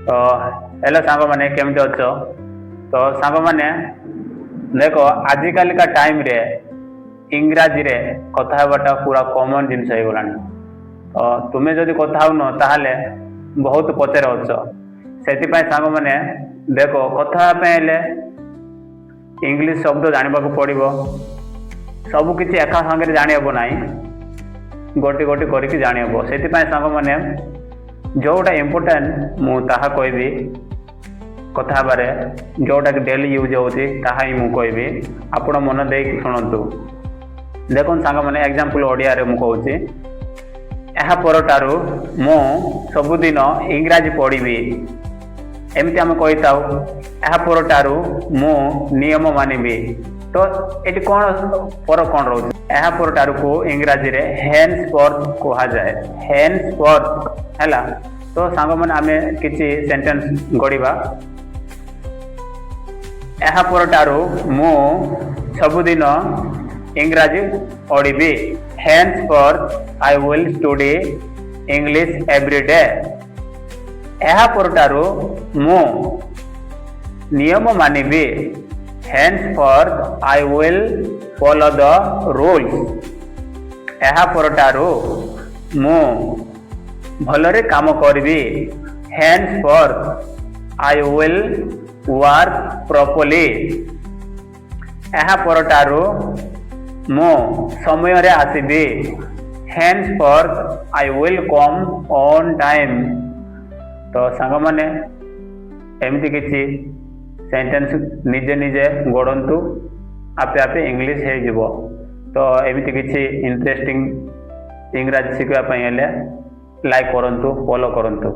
तो हेलो सांग मैंने केमती अच्छ तो सांग मैंने देख आजिकल का टाइम रे इंग्राजी रे कथा हेबाटा पूरा कॉमन जिनस हो गलानी। तो तुम्हें जदि कथा होन ताहले बहुत पचर अच्छ से सांग मैंने देख कथा हेले इंग्लिश शब्द जानवा पड़ो सबकि एका सांगे जानी हे ना गोटी गोटी करके जानी हे से सांग मैंने जोटा इम्पोर्टेंट मुझे कहबी कथा बारे जोटा कि डेली यूज होती कहबी आपण मन दे शुणु देखो सांग मैंने एग्जांपल ओडिया रे मु कहूँ यह परठारू मु सबुदिन इंग्राजी पढ़ी एमती आम कही था यह परठारू मु नियम मानिबी। तो ये कौन फरक कौन रोच यह परठारू को इंग्राजी रे हेन्सफोर्थ कहा जाए हेन्सफोर्थ है। तो सांग मैंने आम किसी सेंटेंस गढ़ा यह परठारू मु सबुदिन इंग्राजी पढ़ी henceforth I will study English every day. यह परठारू मु नियम मानिबी henceforth I will follow the rules. यह परठारू मु भलरे काम करबी henceforth I will work properly. यह परठारू मु समय रे आसीबी henceforth I will come on time. तो सांग माने एमती किसी सेंटेंस निजे निजे गढ़ंतु आपे आपे इंग्लिश हो जिवो। तो एमती किसी इंटरेस्टिंग इंग्राजी शिखा लाइक करंतु फॉलो करंतु।